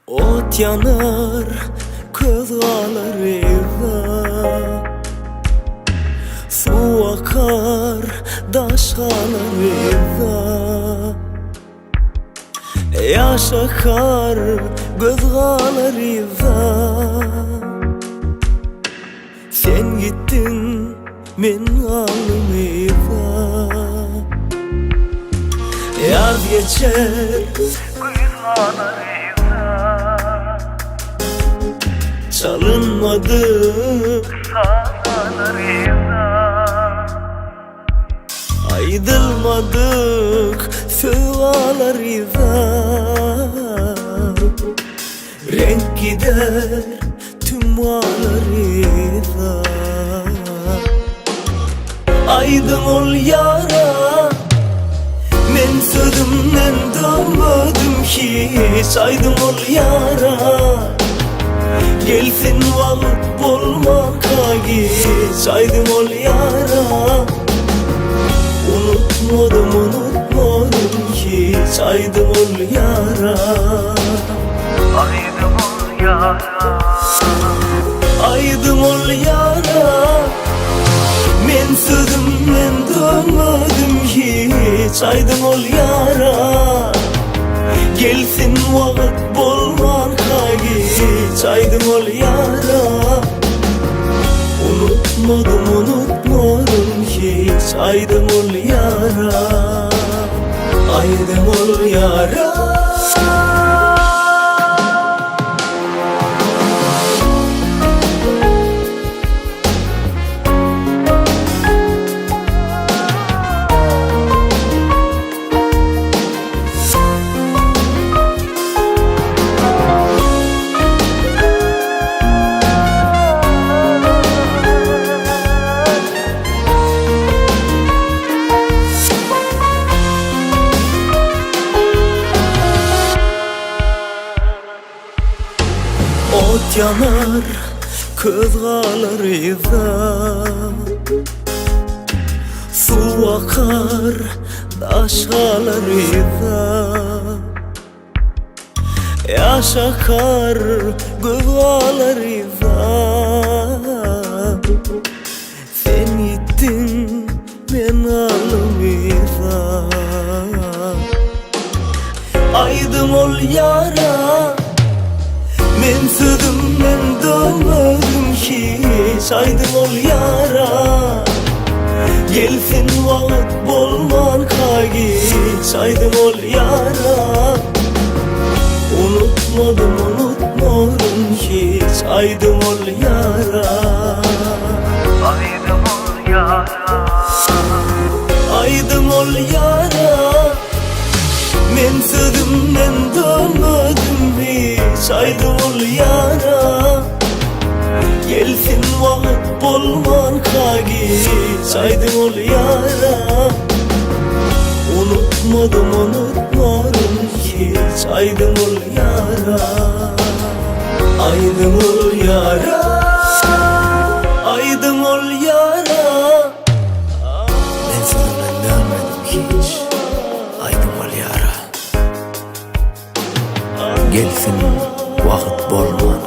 Ot yanar, köz alır evda. Su akar, daş alır evda. Yaş akar, göz alır evda. Sen gittin, men alım evda. Yaz geçer, kız alır evda. Çalınmadı sağlar evda. Aydılmadık sövalar evda. Renk gider tüm ağlar evda. Aydın ol yara, men sözümden dönmedim hiç. Aydın ol yara, gelsin vakit bulmaka geç. Aydın ol yara, unutmadım hiç. Aydın ol yara, aydın ol yara. Aydın ol yara, men sözümden dönmedim hiç. Aydın ol yara, gelsin vakit bulmaka geç. Aydın ol yara, unutmadım hiç. Aydın ol yara, aydın ol yara. Ot yanar, köz kalır evda. Su akar, daş kalır evda. Yaş akar, göz kalır evda. Sen gittin, men alım evda. Aydın ol yara, men sözümden dönmedim hiç. Aydın ol yara, gelsin vakit bulmaka geç. Aydın ol yara, unutmadım hiç. Aydın ol yara, aydın ol yara. Aydın ol yara, men sözümden dönmedim hiç. Aydın ol yara, gelsin vakit bulmaka geç. Aydın ol yara, unutmadım hiç. Aydın ol yara, aydın ol yara. Aydın ol yara, Ben sözümden dönmedim hiç. Aydın ol yara, gelsin vakit bulman